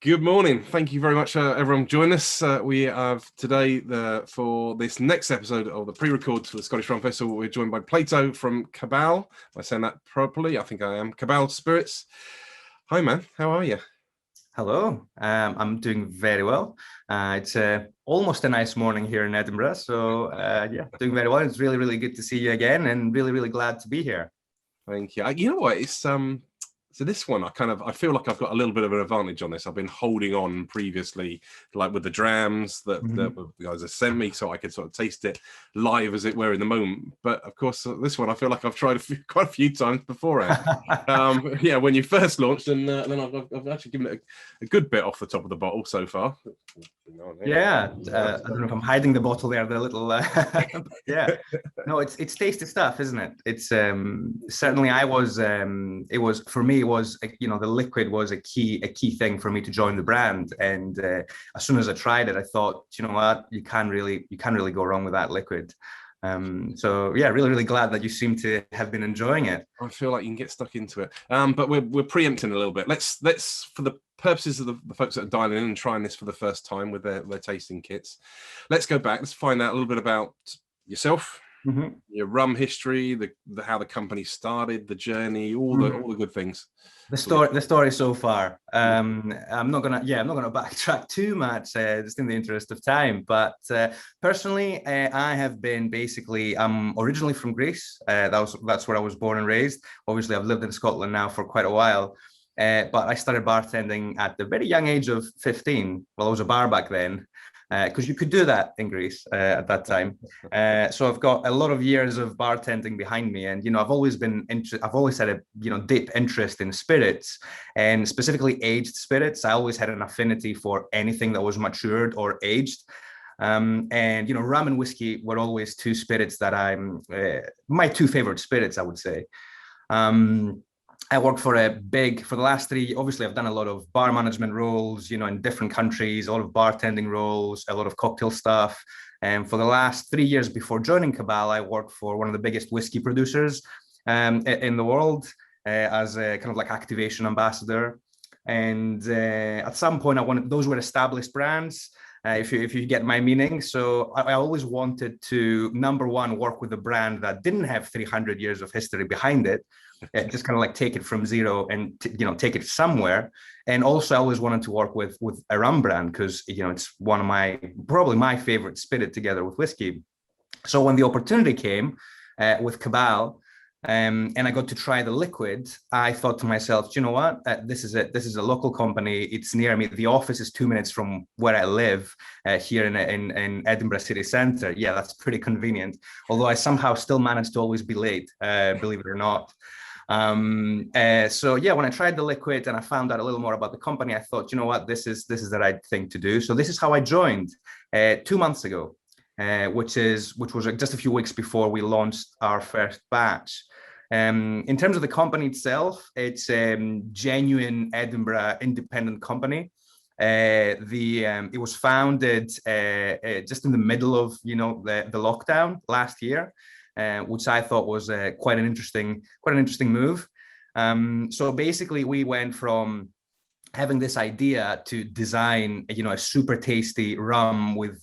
Good morning. Thank you very much, everyone, join us. We have today for this next episode of the pre-record for the Scottish Rum Festival. We're joined by Plato from Cabal. Am I saying that properly? I think I am. Cabal Spirits. Hi, man. How are you? Hello, I'm doing very well. It's almost a nice morning here in Edinburgh, so yeah, doing very well. It's really, really good to see you again, and really, really glad to be here. Thank you. You know what? It's so this one, I feel like I've got a little bit of an advantage on this. I've been holding on previously, like with the drams that the guys have sent me, so I could sort of taste it live, as it were, in the moment. But of course, this one I feel like I've tried quite a few times beforehand. Yeah, when you first launched, and then I've actually given it a good bit off the top of the bottle so far. Yeah, I don't know if I'm hiding the bottle there, the little yeah. No, it's tasty stuff, isn't it? It's certainly it was for me, it was, the liquid was a key thing for me to join the brand. And as soon as I tried it, I thought, you know what, you can't really go wrong with that liquid. So yeah, really, really glad that you seem to have been enjoying it. I feel like you can get stuck into it. But we're preempting a little bit. Let's for the purposes of the folks that are dialing in and trying this for the first time with their tasting kits, let's go back. Let's find out a little bit about yourself, your rum history, the how the company started, the journey, all the good things. The story so far. I'm not gonna backtrack too much, just in the interest of time. But personally, I have been I'm originally from Greece. That's where I was born and raised. Obviously, I've lived in Scotland now for quite a while. But I started bartending at the very young age of 15. Well, I was a bar back then, because you could do that in Greece at that time. So I've got a lot of years of bartending behind me, and I've always had a deep interest in spirits, and specifically aged spirits. I always had an affinity for anything that was matured or aged. And rum and whiskey were always two spirits that my two favorite spirits, I would say. I worked for the last obviously I've done a lot of bar management roles, in different countries, a lot of bartending roles, a lot of cocktail stuff. And for the last 3 years before joining Cabal, I worked for one of the biggest whiskey producers in the world, as a kind of like activation ambassador. And at some point those were established brands. If you get my meaning. So I always wanted to, number one, work with a brand that didn't have 300 years of history behind it, just kind of like take it from zero and take it somewhere. And also I always wanted to work with a rum brand, because it's one of probably my favorite spirit together with whiskey. So when the opportunity came with Cabal, and I got to try the liquid, I thought to myself, you know what, this is it. This is a local company. It's near me. The office is 2 minutes from where I live, here in Edinburgh city centre. Yeah, that's pretty convenient. Although I somehow still manage to always be late, believe it or not. So yeah, when I tried the liquid and I found out a little more about the company, I thought, you know what, this is the right thing to do. So this is how I joined 2 months ago. Which was just a few weeks before we launched our first batch. In terms of the company itself, it's a genuine Edinburgh independent company. It was founded just in the middle of the lockdown last year, which I thought was quite an interesting move. So basically, we went from having this idea to design, a super tasty rum with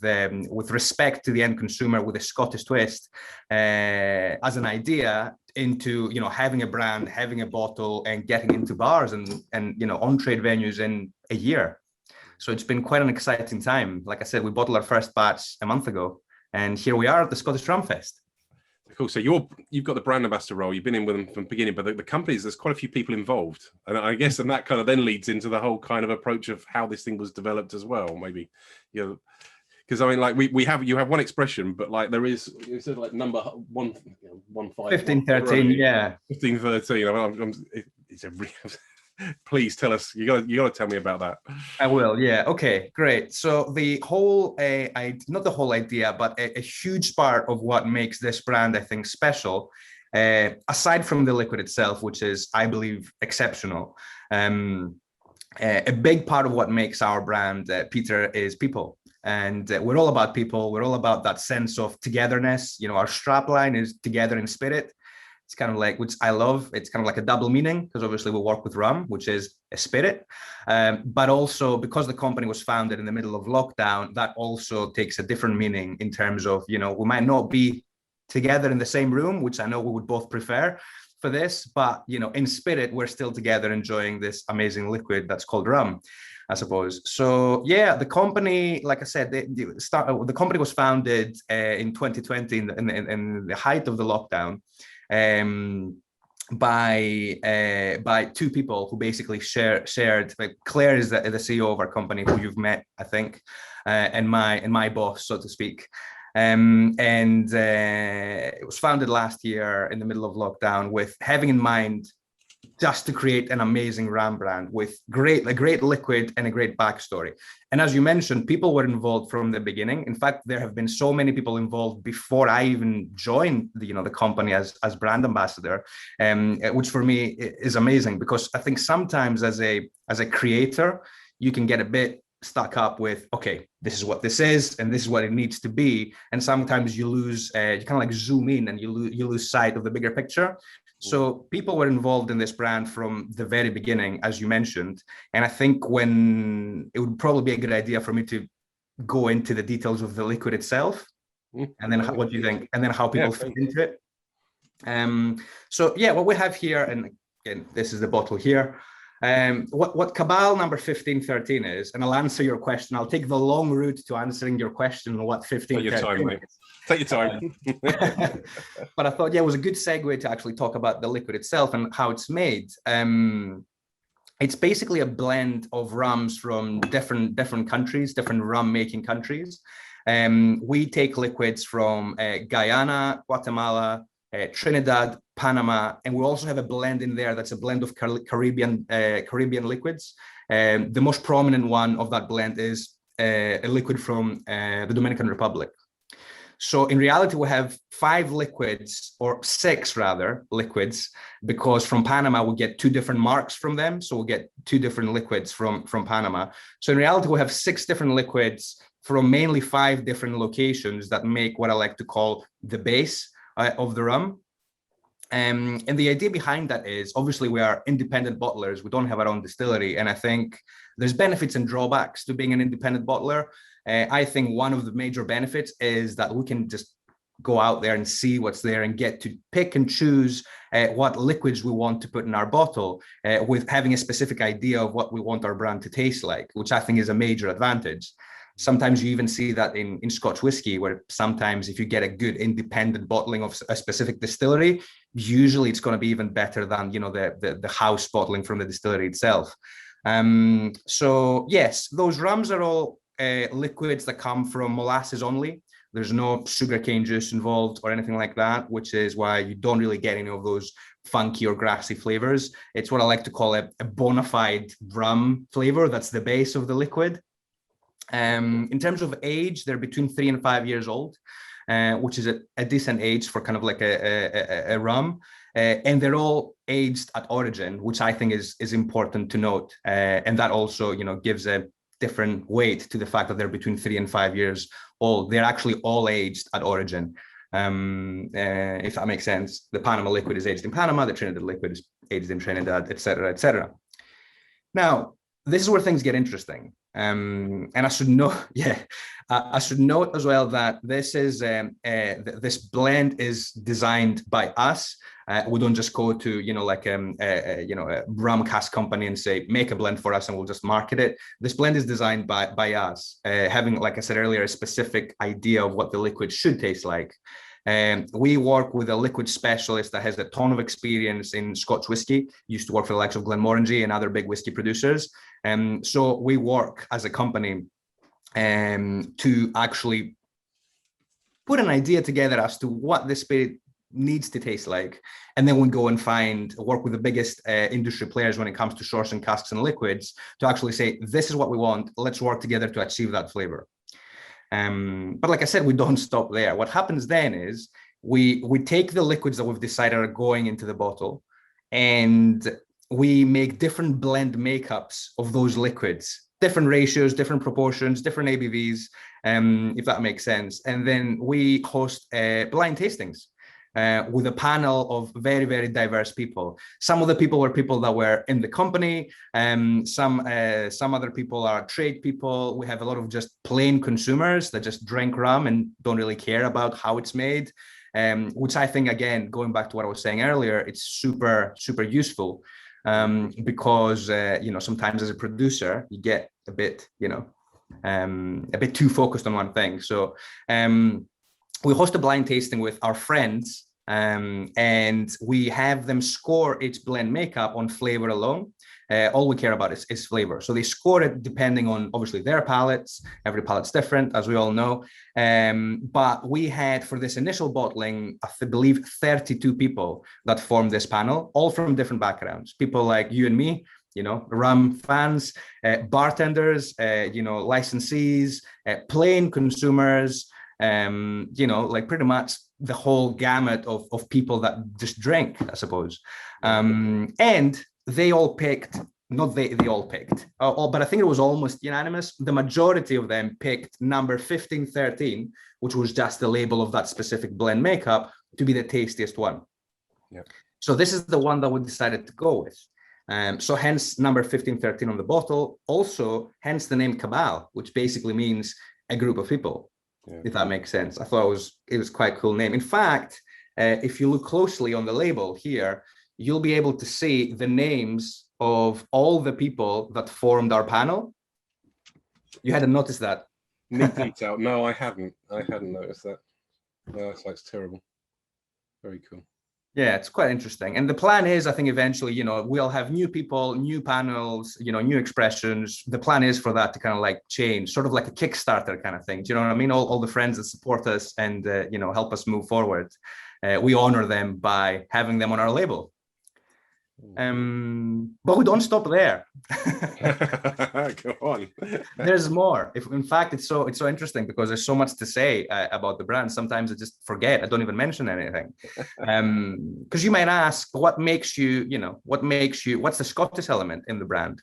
respect to the end consumer, with a Scottish twist, as an idea, into having a brand, having a bottle, and getting into bars and on trade venues in a year. So it's been quite an exciting time. Like I said, we bottled our first batch a month ago, and here we are at the Scottish Rum Fest. Cool. So you've got the brand ambassador role. You've been in with them from the beginning, but the companies, there's quite a few people involved, and I guess, and that kind of then leads into the whole kind of approach of how this thing was developed as well. Maybe, because I mean, like you have one expression, but like there is, it's sort of like number 1513, yeah, 1513. It's a please tell us. You got to tell me about that. I will. Yeah. Okay. Great. So the whole, not the whole idea, but a huge part of what makes this brand, I think, special, aside from the liquid itself, which is, I believe, exceptional. A big part of what makes our brand, Peter, is people. And we're all about people. We're all about that sense of togetherness. Our strapline is "Together in Spirit." It's kind of like, which I love. It's kind of like a double meaning because obviously we work with rum, which is a spirit, but also because the company was founded in the middle of lockdown, that also takes a different meaning in terms of, you know, we might not be together in the same room, which I know we would both prefer for this, but, you know, in spirit, we're still together enjoying this amazing liquid that's called rum, I suppose. So yeah, the company, like I said, the company was founded in 2020 in the height of the lockdown, by two people who basically shared. Like Claire is the CEO of our company, who you've met, I think, and my boss, so to speak. It was founded last year in the middle of lockdown with having in mind just to create an amazing rum brand with a great liquid and a great backstory. And as you mentioned, people were involved from the beginning. In fact, there have been so many people involved before I even joined the company as brand ambassador, which for me is amazing, because I think sometimes as a creator, you can get a bit stuck up with, okay, this is what this is and this is what it needs to be, and sometimes you lose, you kind of like zoom in and you lose sight of the bigger picture. So people were involved in this brand from the very beginning, as you mentioned, and I think when it would probably be a good idea for me to go into the details of the liquid itself, and then what do you think, and then how people fit into it. So yeah, what we have here, and again, this is the bottle here. What Cabal number 1513 is, and I'll answer your question. I'll take the long route to answering your question on what 1513 is. Take your time. But I thought, yeah, it was a good segue to actually talk about the liquid itself and how it's made. It's basically a blend of rums from different countries, different rum making countries. We take liquids from Guyana, Guatemala, Trinidad, Panama, and we also have a blend in there that's a blend of Caribbean liquids. The most prominent one of that blend is a liquid from the Dominican Republic. So in reality, we have 5 liquids, or 6 rather, liquids, because from Panama, we get 2 different marks from them. So we'll get 2 different liquids from Panama. So in reality, we have 6 different liquids from mainly 5 different locations that make what I like to call the base of the rum. And the idea behind that is, obviously, we are independent bottlers. We don't have our own distillery. And I think there's benefits and drawbacks to being an independent bottler. I think one of the major benefits is that we can just go out there and see what's there and get to pick and choose what liquids we want to put in our bottle, with having a specific idea of what we want our brand to taste like, which I think is a major advantage. Sometimes you even see that in Scotch whiskey, where sometimes if you get a good independent bottling of a specific distillery, usually it's going to be even better than the house bottling from the distillery itself. So yes, those rums are all liquids that come from molasses only. There's no sugarcane juice involved or anything like that, which is why you don't really get any of those funky or grassy flavors. It's what I like to call a bona fide rum flavor. That's the base of the liquid. In terms of age, they're between 3 and 5 years old, which is a decent age for kind of like a rum. And they're all aged at origin, which I think is important to note. And that also, gives a different weight to the fact that they're between 3 and 5 years old. They're actually all aged at origin, if that makes sense. The Panama liquid is aged in Panama, the Trinidad liquid is aged in Trinidad, et cetera, et cetera. Now, this is where things get interesting. And I should know, I should note as well that this is this blend is designed by us. We don't just go to a rum cask company and say make a blend for us and we'll just market it. This blend is designed by us, having, like I said earlier, a specific idea of what the liquid should taste like. We work with a liquid specialist that has a ton of experience in Scotch whiskey, used to work for the likes of Glenmorangie and other big whiskey producers. So we work as a company to actually put an idea together as to what the spirit needs to taste like. And then we go and work with the biggest industry players when it comes to sourcing casks and liquids to actually say, this is what we want. Let's work together to achieve that flavor. But like I said, we don't stop there. What happens then is we take the liquids that we've decided are going into the bottle, and we make different blend makeups of those liquids, different ratios, different proportions, different ABVs, if that makes sense. And then we host blind tastings. with a panel of very, very diverse people. Some of the people were people that were in the company. Some other people are trade people. We have a lot of just plain consumers that just drink rum and don't really care about how it's made. Which I think, again, going back to what I was saying earlier, it's super, super useful because, sometimes as a producer, you get a bit, a bit too focused on one thing. So we host a blind tasting with our friends and we have them score each blend makeup on flavor alone. All we care about is flavor. So they score it depending on, obviously, their palates. Every palate's different, as we all know. But we had, for this initial bottling, I believe 32 people that formed this panel, all from different backgrounds. People like you and me, rum fans, bartenders, licensees, plain consumers, like pretty much the whole gamut of people that just drink, I suppose. And they all picked, not they all picked, but I think it was almost unanimous. The majority of them picked number 1513, which was just the label of that specific blend makeup, to be the tastiest one. Yeah. So this is the one that we decided to go with. So hence number 1513 on the bottle. Also, hence the name Cabal, which basically means a group of people, if that makes sense. I thought it was quite a cool name. In fact, if you look closely on the label here, you'll be able to see the names of all the people that formed our panel. You hadn't noticed that? Neat detail. No, I hadn't. I hadn't noticed that. No, that's terrible. Very cool. Yeah, it's quite interesting. And the plan is, I think eventually, we'll have new people, new panels, new expressions. The plan is for that to kind of like change, sort of like a Kickstarter kind of thing. Do you know what I mean? All the friends that support us and, help us move forward. We honor them by having them on our label. But we don't stop there. Go on. There's more. In fact, it's so interesting because there's so much to say about the brand. Sometimes I just forget. I don't even mention anything. Because you might ask, what's the Scottish element in the brand?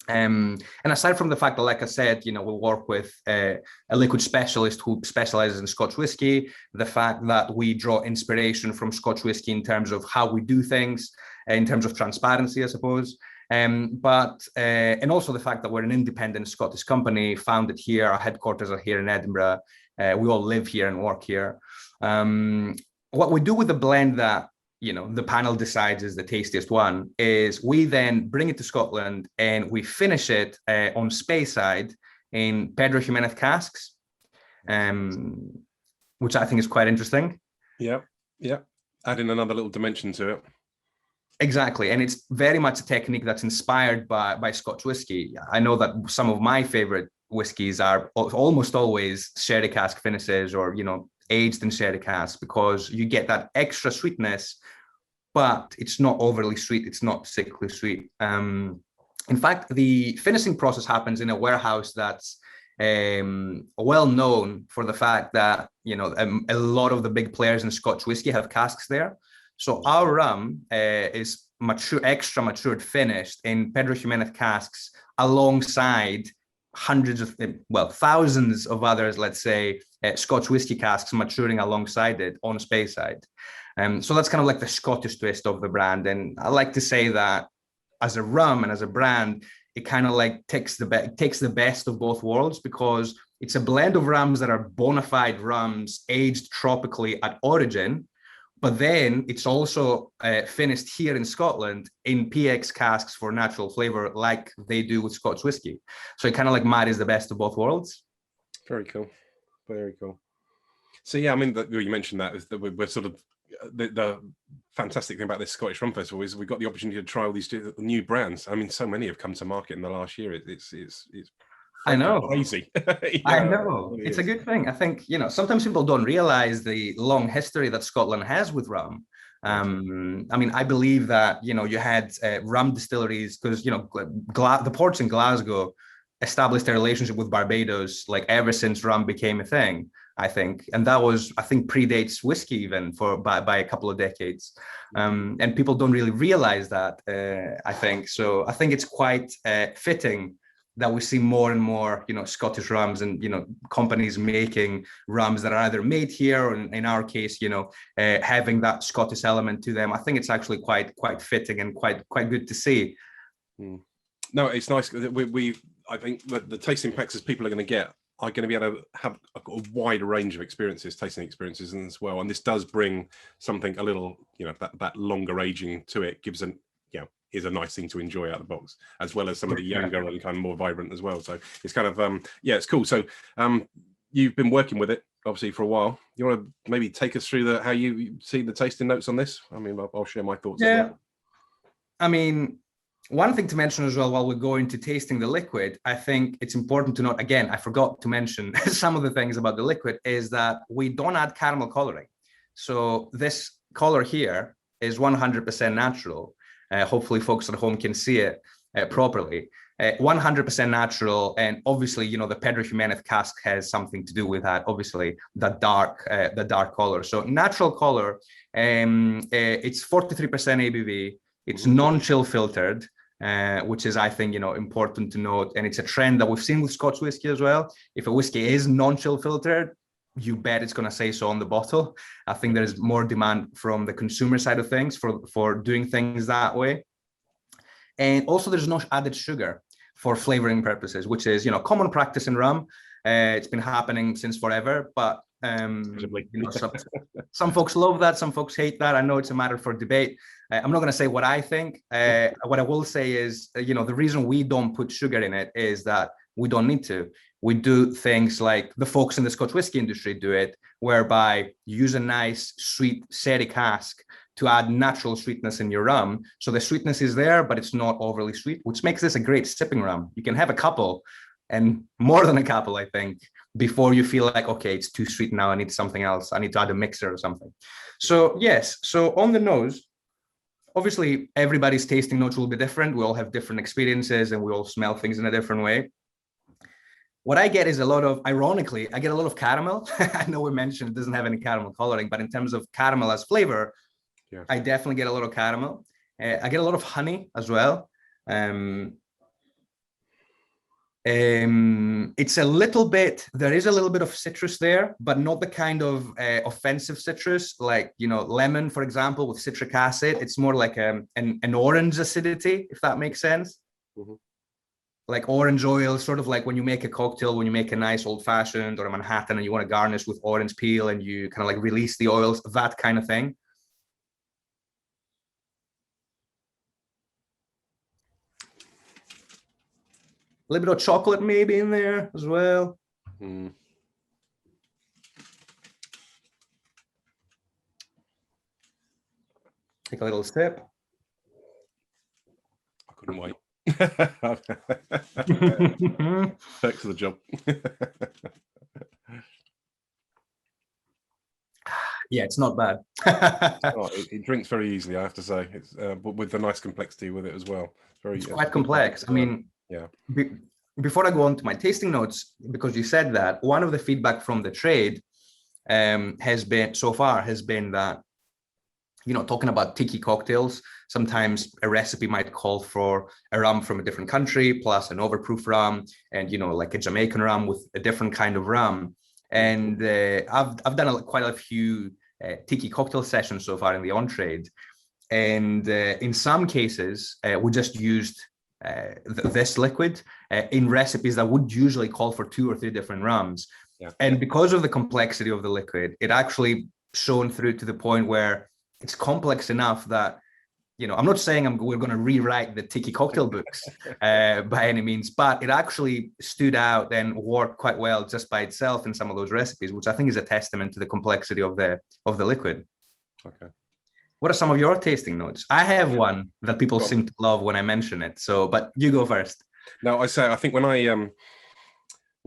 And aside from the fact that, like I said, we work with a liquid specialist who specializes in Scotch whiskey, the fact that we draw inspiration from Scotch whiskey in terms of how we do things, in terms of transparency, I suppose. And also the fact that we're an independent Scottish company founded here. Our headquarters are here in Edinburgh. We all live here and work here. What we do with the blend that the panel decides is the tastiest one is we then bring it to Scotland and we finish it on Speyside in Pedro Jimenez casks, which I think is quite interesting. Yeah. Adding another little dimension to it. Exactly. And it's very much a technique that's inspired by Scotch whiskey. I know that some of my favorite whiskeys are almost always sherry cask finishes or, aged in sherry cask, because you get that extra sweetness, but it's not overly sweet. It's not sickly sweet. In fact, the finishing process happens in a warehouse that's well known for the fact that, a lot of the big players in Scotch whiskey have casks there. So our rum is extra matured, finished in Pedro Jimenez casks alongside thousands of others, let's say, Scotch whiskey casks maturing alongside it on Speyside. So that's kind of like the Scottish twist of the brand. And I like to say that as a rum and as a brand, it kind of like takes the best of both worlds, because it's a blend of rums that are bona fide rums aged tropically at origin, but then it's also finished here in Scotland in PX casks for natural flavor, like they do with Scotch whiskey. So it kind of like marries the best of both worlds. Very cool. Very cool. So yeah, I mean, you mentioned that is that we're sort of the fantastic thing about this Scottish Rum Festival is we've got the opportunity to try all these new brands. I mean, so many have come to market in the last year. It's I know. Crazy. I know. It's a good thing. I think, sometimes people don't realize the long history that Scotland has with rum. I mean, I believe that, you had rum distilleries because, the ports in Glasgow established a relationship with Barbados, like ever since rum became a thing, I think. And that was, I think, predates whiskey even by a couple of decades. And people don't really realize that, I think. So I think it's quite fitting that we see more and more, Scottish rums and, companies making rums that are either made here or in our case, having that Scottish element to them. I think it's actually quite fitting and quite good to see. No, it's nice. I think the tasting packs as people are going to get are going to be able to have a wider range of tasting experiences as well. And this does bring something a little, that longer aging to it, gives is a nice thing to enjoy out of the box, as well as some of the younger and kind of more vibrant as well. So it's kind of, it's cool. So you've been working with it obviously for a while. You want to maybe take us through how you see the tasting notes on this? I mean, I'll share my thoughts. Yeah. As well. I mean, one thing to mention as well, while we go into tasting the liquid, I think it's important to note, again, I forgot to mention some of the things about the liquid, is that we don't add caramel coloring. So this color here is 100% natural. Hopefully folks at home can see it properly. 100% natural, and obviously, the Pedro Jimenez cask has something to do with that. Obviously, the dark color. So natural color. It's 43% ABV. It's non-chill filtered, which is, I think, important to note, and it's a trend that we've seen with Scotch whiskey as well. If a whiskey is non-chill filtered, you bet it's going to say so on the bottle. I think there's more demand from the consumer side of things for doing things that way. And also there's no added sugar for flavoring purposes, which is, common practice in rum. It's been happening since forever, but some folks love that, some folks hate that. I know it's a matter for debate. I'm not going to say what I think. What I will say is, the reason we don't put sugar in it is that we don't need to. We do things like the folks in the Scotch whiskey industry do it, whereby you use a nice, sweet, sherry cask to add natural sweetness in your rum. So the sweetness is there, but it's not overly sweet, which makes this a great sipping rum. You can have a couple, and more than a couple, I think, before you feel like, okay, it's too sweet now, I need something else. I need to add a mixer or something. So yes, so on the nose, obviously everybody's tasting notes will be different. We all have different experiences and we all smell things in a different way. What I get is ironically, I get a lot of caramel. I know we mentioned it doesn't have any caramel coloring, but in terms of caramel as flavor, I definitely get a lot of caramel. I get a lot of honey as well. It's a little bit, there is a little bit of citrus there, but not the kind of offensive citrus like, lemon, for example, with citric acid. It's more like an orange acidity, if that makes sense. Mm-hmm. Like orange oil, sort of like when you make a cocktail, when you make a nice old fashioned or a Manhattan and you want to garnish with orange peel and you kind of like release the oils, that kind of thing. A little bit of chocolate maybe in there as well. Mm. Take a little sip. I couldn't wait. Thanks for the job. Yeah, it's not bad. It drinks very easily, I have to say. It's but with a nice complexity with it as well. It's quite complex. I mean, yeah. Before I go on to my tasting notes, because you said that, one of the feedback from the trade has been that, talking about tiki cocktails, sometimes a recipe might call for a rum from a different country plus an overproof rum, and like a Jamaican rum with a different kind of rum. And I've done quite a few tiki cocktail sessions so far in the on-trade, and in some cases we just used this liquid in recipes that would usually call for 2 or 3 different rums. Yeah. And because of the complexity of the liquid, it actually shone through to the point where it's complex enough that, I'm not saying we're going to rewrite the tiki cocktail books by any means, but it actually stood out and worked quite well just by itself in some of those recipes, which I think is a testament to the complexity of the liquid. Okay. What are some of your tasting notes? I have one that people seem to love when I mention it. So, but you go first. No, I think when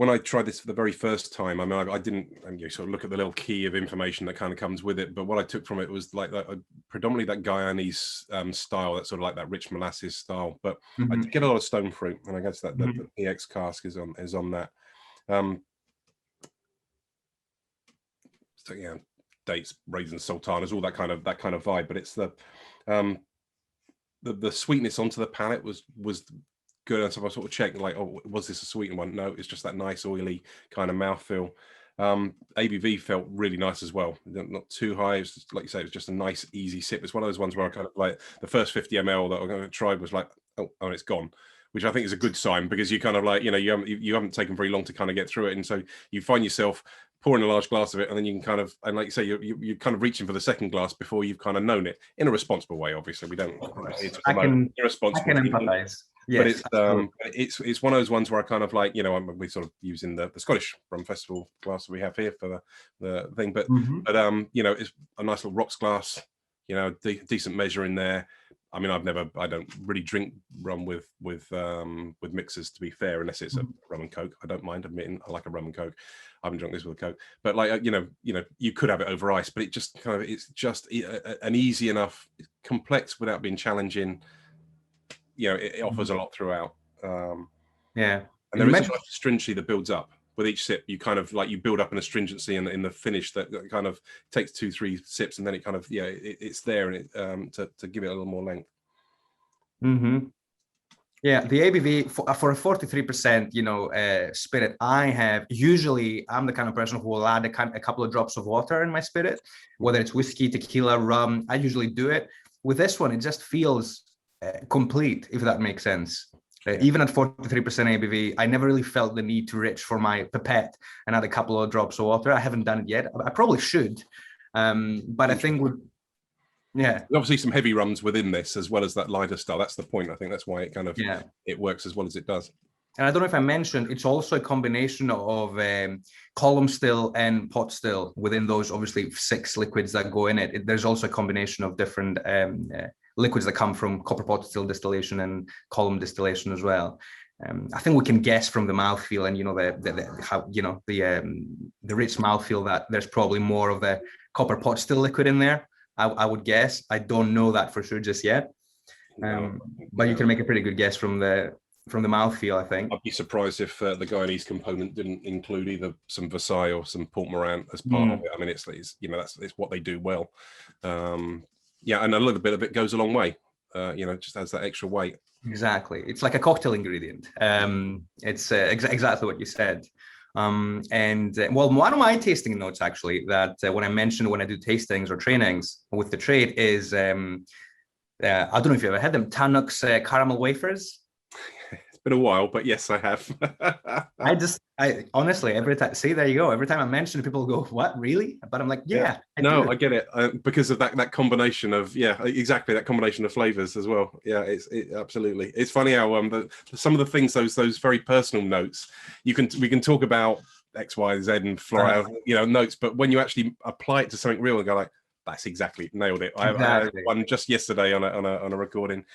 I tried this for the very first time, I mean, I didn't sort of look at the little key of information that kind of comes with it. But what I took from it was like that, predominantly that Guyanese style, that sort of like that rich molasses style. But I did get a lot of stone fruit, and I guess that the EX cask is on that. So yeah, dates, raisins, sultanas, all that kind of vibe. But it's the sweetness onto the palate was good. And so I sort of checked, like, oh, was this a sweetened one? No, it's just that nice oily kind of mouthfeel. ABV felt really nice as well, not too high. It was just, like you say, it was just a nice easy sip. It's one of those ones where I kind of like the first 50 ml that I'm going to try was like, oh, it's gone, which I think is a good sign, because you kind of like, you haven't taken very long to kind of get through it, and so you find yourself pouring a large glass of it, and then you can kind of, and like you say, you're kind of reaching for the second glass before you've kind of known it, in a responsible way. Obviously, we don't. I can irresponsible. empathize. Yes, but it's one of those ones where I kind of like, we're sort of using the Scottish rum festival glass that we have here for the thing, but it's a nice little rocks glass, decent measure in there. I mean, I don't really drink rum with mixers, to be fair, unless it's a rum and coke. I don't mind admitting I like a rum and coke. I haven't drunk this with a coke, but like, you could have it over ice, but it's just an easy enough, complex without being challenging. It offers a lot throughout. And there is a stringency that builds up with each sip. You kind of like, you build up an astringency in the finish that kind of takes 2-3 sips, and then it kind of it's there, and it to give it a little more length. Yeah, the ABV for a 43%, spirit, I'm the kind of person who will add a couple of drops of water in my spirit, whether it's whiskey, tequila, rum. I usually do it. With this one, it just feels complete, if that makes sense. Even at 43% ABV, I never really felt the need to reach for my pipette and add a couple of drops of water. I haven't done it yet. I probably should, but I think there's obviously some heavy rums within this, as well as that lighter style. That's the point. I think that's why it kind of it works as well as it does. And I don't know if I mentioned, it's also a combination of column still and pot still within those, obviously, 6 liquids that go in it. There's also a combination of different liquids that come from copper pot still distillation and column distillation as well. I think we can guess from the mouthfeel and the rich mouthfeel that there's probably more of the copper pot still liquid in there. I would guess. I don't know that for sure just yet, but you can make a pretty good guess from the mouthfeel, I think. I'd be surprised if the Guyanese component didn't include either some Versailles or some Port Morant as part of it. I mean, it's it's what they do well. And a little bit of it goes a long way. Just adds that extra weight. Exactly, it's like a cocktail ingredient. It's exactly what you said. One of my tasting notes, actually, that when I mentioned when I do tastings or trainings with the trade is, I don't know if you ever had them, Tannock's caramel wafers. Been a while, but yes, I have. I honestly, every time, see, there you go. Every time I mention it, people go, "What, really?" But I'm like, I get it, because of that combination of exactly that combination of flavors as well. Absolutely. It's funny how some of the things, those very personal notes, we can talk about X, Y, Z and fly out, notes, but when you actually apply it to something real and go like, that's exactly nailed it. Exactly. I had one just yesterday on a recording,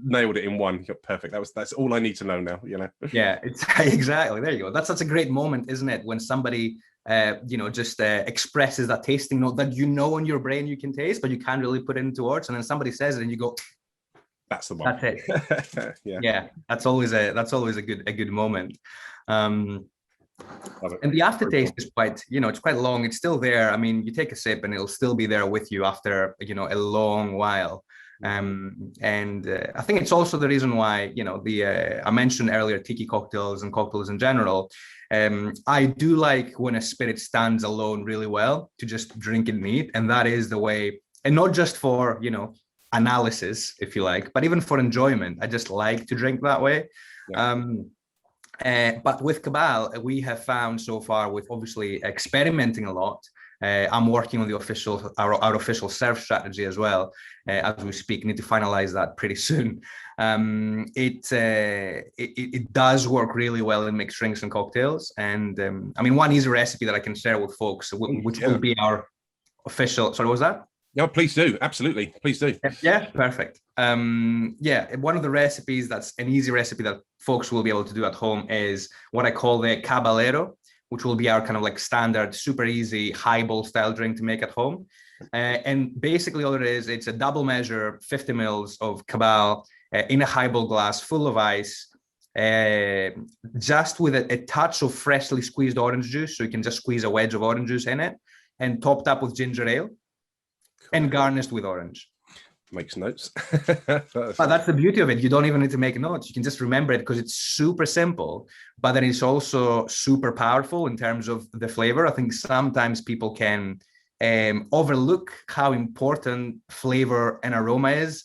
nailed it in one. Perfect. That's all I need to know now. Yeah, it's exactly. There you go. That's such a great moment, isn't it? When somebody just expresses that tasting note that in your brain you can taste, but you can't really put it into words, and then somebody says it, and you go, "That's the one." That's it. Yeah. That's always a good moment. And the aftertaste is quite, it's quite long. It's still there. I mean, you take a sip and it'll still be there with you after, a long while. And I think it's also the reason why, I mentioned earlier tiki cocktails and cocktails in general. I do like when a spirit stands alone really well to just drink it neat. And that is the way, and not just for, analysis, if you like, but even for enjoyment. I just like to drink that way. Yeah. But with Cabal, we have found so far, with obviously experimenting a lot. I'm working on our official serve strategy as well as we speak. Need to finalize that pretty soon. It does work really well in mixed drinks and cocktails. And one easy recipe that I can share with folks, which will be our official. Sorry, what was that? No, please do. Absolutely. Please do. Yeah, perfect. One of the recipes that's an easy recipe that folks will be able to do at home is what I call the Caballero, which will be our kind of like standard, super easy highball style drink to make at home. And basically all it is, it's a double measure, 50 mils of Cabal in a highball glass full of ice, just with a touch of freshly squeezed orange juice. So you can just squeeze a wedge of orange juice in it, and topped up with ginger ale. And garnished with orange. Makes notes. But that's the beauty of it. You don't even need to make notes. You can just remember it because it's super simple, but then it's also super powerful in terms of the flavor. I think sometimes people can overlook how important flavor and aroma is.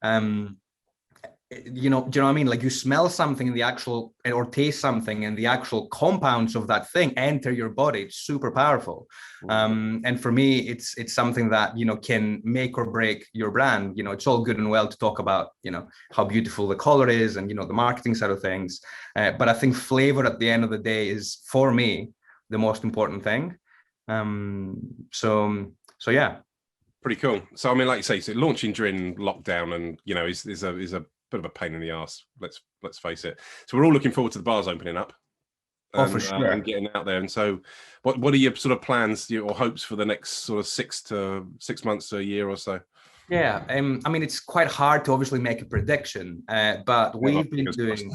Do you know what I mean? Like you smell something in the actual, or taste something, and the actual compounds of that thing enter your body. It's super powerful. And for me, it's something that, can make or break your brand. It's all good and well to talk about, how beautiful the color is and, the marketing side of things. But I think flavor at the end of the day is, for me, the most important thing. So yeah. Pretty cool. So, I mean, like you say, so launching during lockdown and, is a bit of a pain in the ass. Let's face it. So we're all looking forward to the bars opening up. And, for sure. And getting out there. And so, what are your sort of plans or hopes for the next sort of 6 months to a year or so? Yeah, I mean, it's quite hard to obviously make a prediction, but we've been doing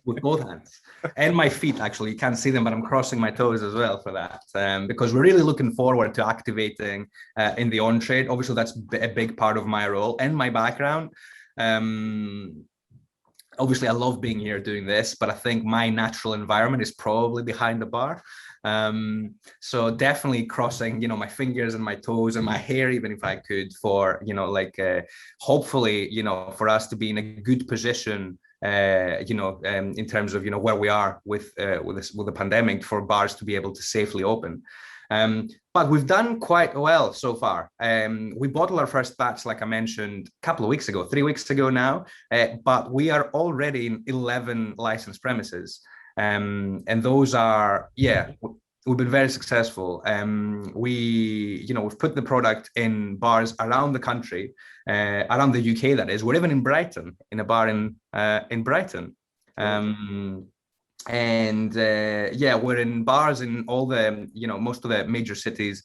with both hands and my feet. Actually, you can't see them, but I'm crossing my toes as well for that, because we're really looking forward to activating in the on-trade. Obviously, that's a big part of my role and my background. Obviously, I love being here doing this, but I think my natural environment is probably behind the bar. So definitely crossing, my fingers and my toes and my hair, even if I could, for, hopefully, for us to be in a good position, in terms of, where we are with the pandemic, for bars to be able to safely open. But we've done quite well so far. We bottled our first batch, like I mentioned, a couple of weeks ago, 3 weeks ago now, but we are already in 11 licensed premises. And those are, we've been very successful. We've put the product in bars around the country, around the UK, that is. We're even in Brighton, in a bar in Brighton. We're in bars in all the, most of the major cities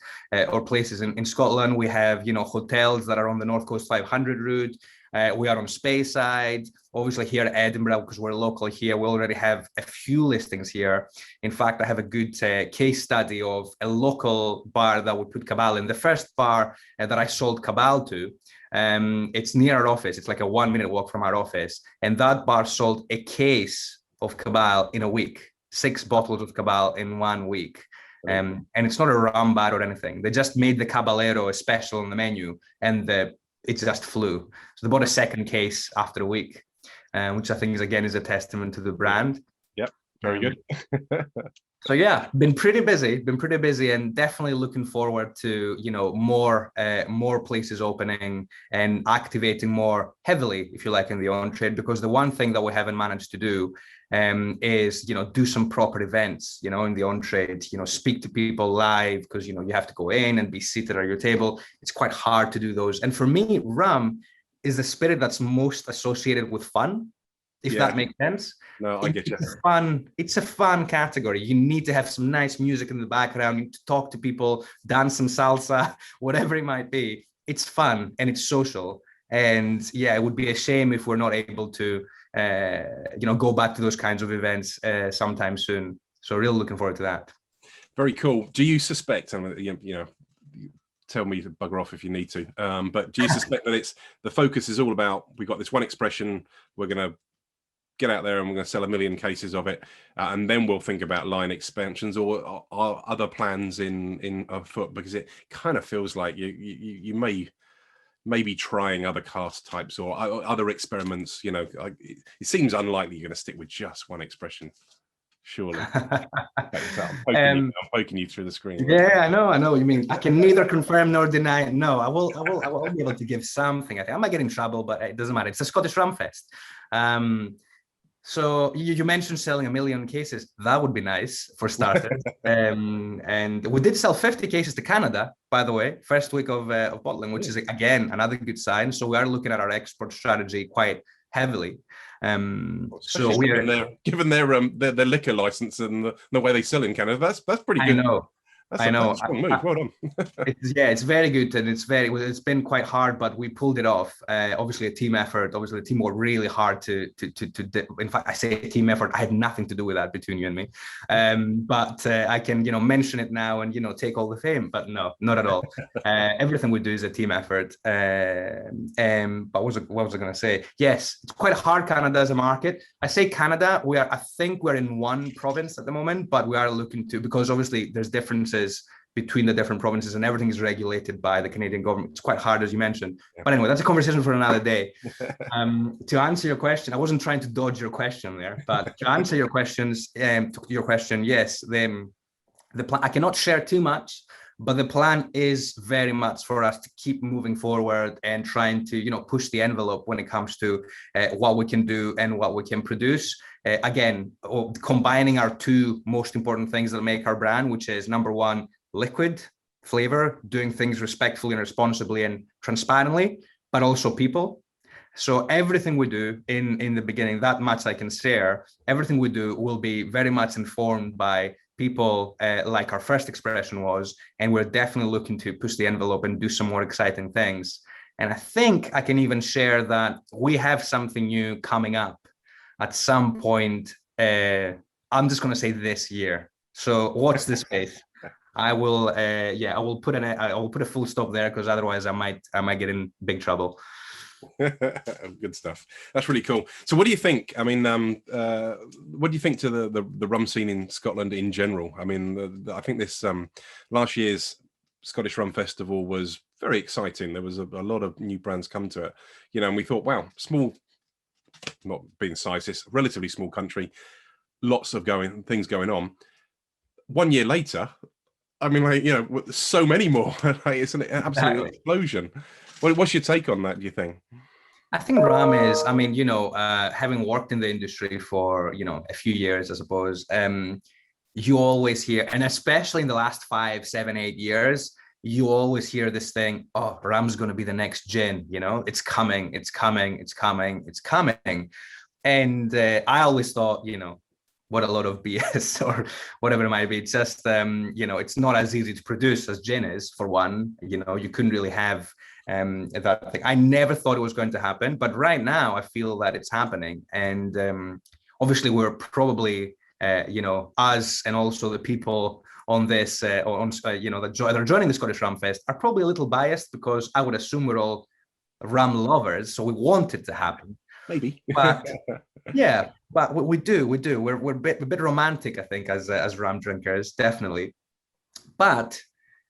or places in Scotland. We have, hotels that are on the North Coast 500 route. We are on Speyside, obviously here at Edinburgh, because we're local here. We already have a few listings here. In fact, I have a good case study of a local bar that we put Cabal in. The first bar that I sold Cabal to, it's near our office. It's like a 1-minute walk from our office. And that bar sold a case of Cabal in a week, 6 bottles of Cabal in 1 week. And it's not a rum bar or anything. They just made the Caballero a special on the menu, and it just flew. So they bought a second case after a week, which I think is a testament to the brand. Yep, very good. So yeah, been pretty busy, and definitely looking forward to, more places opening and activating more heavily, if you like, in the on-trade, because the one thing that we haven't managed to do is, do some proper events, in the on-trade, speak to people live, because, you have to go in and be seated at your table. It's quite hard to do those. And for me, rum is the spirit that's most associated with fun, if that makes sense. No, I get you. It's a fun category. You need to have some nice music in the background. You need to talk to people, dance some salsa, whatever it might be. It's fun and it's social. And it would be a shame if we're not able to, go back to those kinds of events sometime soon. So really looking forward to that. Very cool. Do you suspect, tell me to bugger off if you need to, but do you suspect that the focus is all about, we've got this one expression, we're going to get out there and we're going to sell 1 million cases of it, and then we'll think about line expansions, or are other plans in afoot? Because it kind of feels like you may be trying other cask types or other experiments. It seems unlikely you're going to stick with just one expression, surely. I'm poking you through the screen. Yeah, I know what you mean. I can neither confirm nor deny. No, I will be able to give something. I think I might get in trouble, but it doesn't matter. It's a Scottish Rum Fest. So you mentioned selling 1 million cases. That would be nice for starters. And we did sell 50 cases to Canada, by the way, first week of bottling, which is, again, another good sign. So we are looking at our export strategy quite heavily. So we are, given their liquor license and the way they sell in Canada, that's pretty good. I know. That's a strong move. Well done. It's very good, and it's been quite hard, but we pulled it off. Obviously, a team effort. Obviously, the team worked really hard to. In fact, I say team effort. I had nothing to do with that between you and me. But I can mention it now and take all the fame. But no, not at all. Everything we do is a team effort. But what was I going to say? Yes, it's quite hard. Canada as a market. I say Canada. I think we're in one province at the moment, but we are looking to, because obviously there's differences between the different provinces and everything is regulated by the Canadian government. It's quite hard, as you mentioned. Yeah. But anyway, that's a conversation for another day. To answer your question, I wasn't trying to dodge your question there, but to answer your question, yes, the plan, I cannot share too much, but the plan is very much for us to keep moving forward and trying to, push the envelope when it comes to what we can do and what we can produce. Again, combining our two most important things that make our brand, which is number one, liquid flavor, doing things respectfully and responsibly and transparently, but also people. So everything we do in the beginning, that much I can share, everything we do will be very much informed by people, like our first expression was, and we're definitely looking to push the envelope and do some more exciting things. And I think I can even share that we have something new coming up at some point. I'm just going to say this year. So watch this space. I will put a full stop there, because otherwise I might get in big trouble. Good stuff. That's really cool. So what do you think? I mean, what do you think to the rum scene in Scotland in general? I mean, I think this last year's Scottish Rum Festival was very exciting. There was a lot of new brands come to it, and we thought, wow, small, not being size, it's a relatively small country, lots of things going on. 1 year later, I mean, so many more. It's an absolute explosion. What's your take on that, do you think? I think rum is, having worked in the industry for, a few years, I suppose, you always hear, and especially in the last 5, 7, 8 years, you always hear this thing, oh, rum's going to be the next gin, it's coming, it's coming, it's coming, it's coming. And I always thought, what a lot of BS or whatever it might be. It's just, it's not as easy to produce as gin is, for one. You couldn't really have that thing. I never thought it was going to happen, but right now I feel that it's happening. And obviously we're probably, us and also the people on this, that are joining the Scottish Rum Fest are probably a little biased, because I would assume we're all rum lovers, so we want it to happen. Maybe, but yeah, but we do. We're a bit romantic, I think, as rum drinkers, definitely. But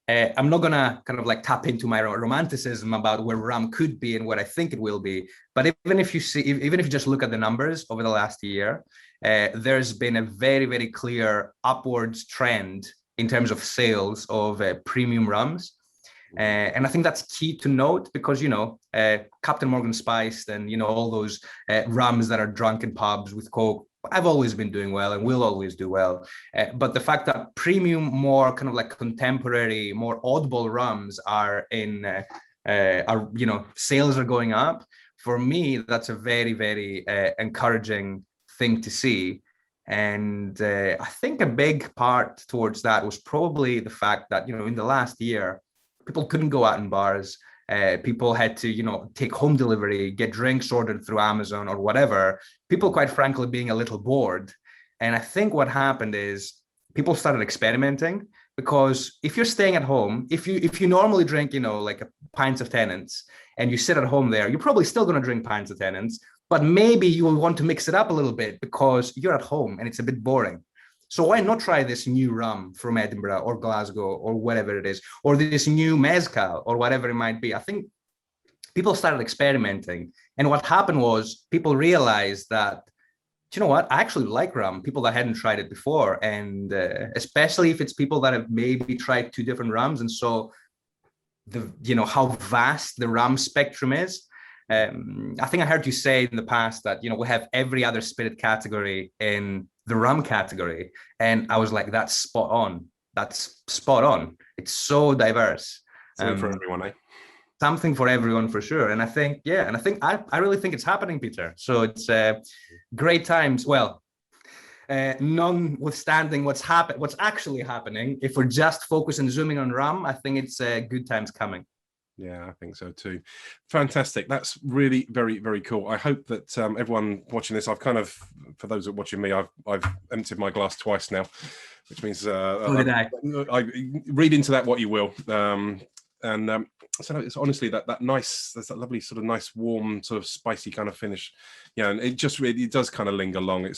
I'm not gonna kind of like tap into my romanticism about where rum could be and what I think it will be. But even if you just look at the numbers over the last year, there's been a very, very clear upwards trend in terms of sales of premium rums. And I think that's key to note, because, Captain Morgan Spiced and, all those rums that are drunk in pubs with Coke, I've always been doing well and will always do well. But the fact that premium, more kind of like contemporary, more oddball rums are sales are going up. For me, that's a very, very encouraging thing to see. And I think a big part towards that was probably the fact that, in the last year, people couldn't go out in bars. People had to, take home delivery, get drinks ordered through Amazon or whatever. People, quite frankly, being a little bored. And I think what happened is people started experimenting, because if you're staying at home, if you normally drink, like a pints of Tennent's, and you sit at home there, you're probably still going to drink pints of Tennent's, but maybe you will want to mix it up a little bit because you're at home and it's a bit boring. So why not try this new rum from Edinburgh or Glasgow or whatever it is, or this new mezcal or whatever it might be? I think people started experimenting. And what happened was people realized that, you know what, I actually like rum, people that hadn't tried it before. And especially if it's people that have maybe tried 2 different rums. And so how vast the rum spectrum is. I think I heard you say in the past that, we have every other spirit category in the rum category. And I was like, that's spot on. That's spot on. It's so diverse. Something for everyone, eh? Something for everyone, for sure. And I think, I really think it's happening, Peter. So it's great times. Well, notwithstanding what's actually happening, if we're just focused and zooming on RAM, I think it's good times coming. Yeah, I think so too. Fantastic. That's really very, very cool. I hope that everyone watching this, I've kind of, for those that are watching me, I've emptied my glass twice now, which means I read into that what you will. So it's honestly that nice, there's that lovely sort of nice, warm, sort of spicy kind of finish. Yeah, and it does kind of linger long. It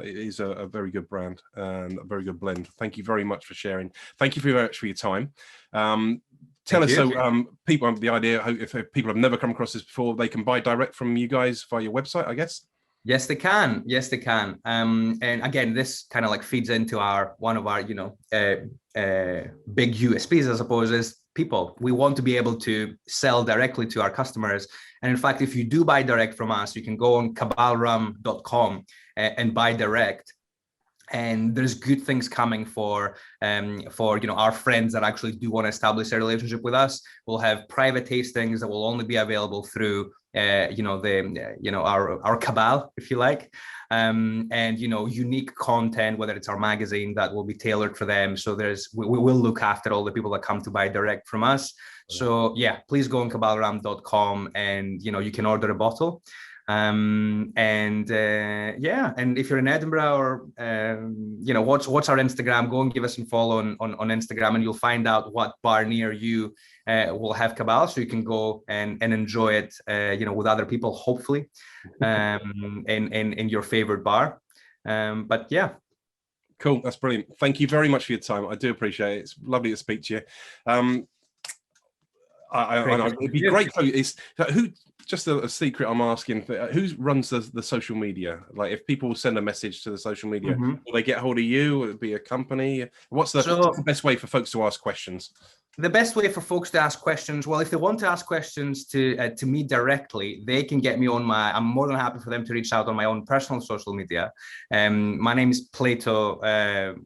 is a very good brand and a very good blend. Thank you very much for sharing. Thank you very much for your time. Tell us, so people have the idea, if people have never come across this before, they can buy direct from you guys via your website, I guess? Yes, they can. Yes, they can. And again, this kind of like feeds into one of our, big USPs, I suppose, is people. We want to be able to sell directly to our customers. And in fact, if you do buy direct from us, you can go on cabalram.com and buy direct. And there's good things coming for our friends that actually do want to establish a relationship with us. We'll have private tastings that will only be available through our Cabal, if you like, and unique content, whether it's our magazine that will be tailored for them. So we will look after all the people that come to buy direct from us. So yeah, please go on cabalram.com and you can order a bottle. And if you're in Edinburgh or watch our Instagram, go and give us a follow on Instagram, and you'll find out what bar near you will have Cabal, so you can go and enjoy it with other people, hopefully, in your favorite bar. But yeah. Cool, that's brilliant. Thank you very much for your time. I do appreciate it. It's lovely to speak to you. It'd be great. Just a secret I'm asking, who runs the social media? Like, if people send a message to the social media, will they get hold of you? Will it be a company? What's the best way for folks to ask questions? The best way for folks to ask questions, well, if they want to ask questions to me directly, they can get me on I'm more than happy for them to reach out on my own personal social media. My name is Plato.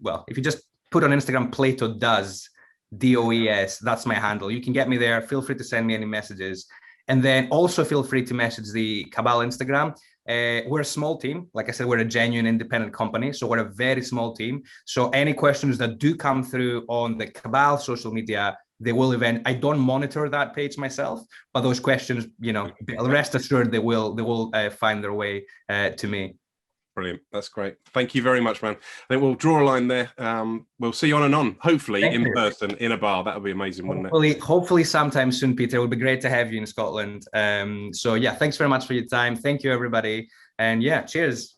Well, if you just put on Instagram, Plato Does, DOES, that's my handle. You can get me there. Feel free to send me any messages. And then also feel free to message the Cabal Instagram. We're a small team. Like I said, we're a genuine independent company. So we're a very small team. So any questions that do come through on the Cabal social media, they will I don't monitor that page myself, but those questions, rest assured, they will find their way to me. Brilliant. That's great. Thank you very much, man. I think we'll draw a line there. We'll see you on and on, hopefully in person, in a bar. That would be amazing, wouldn't it? Hopefully sometime soon, Peter. It would be great to have you in Scotland. So yeah, thanks very much for your time. Thank you, everybody. And yeah, cheers.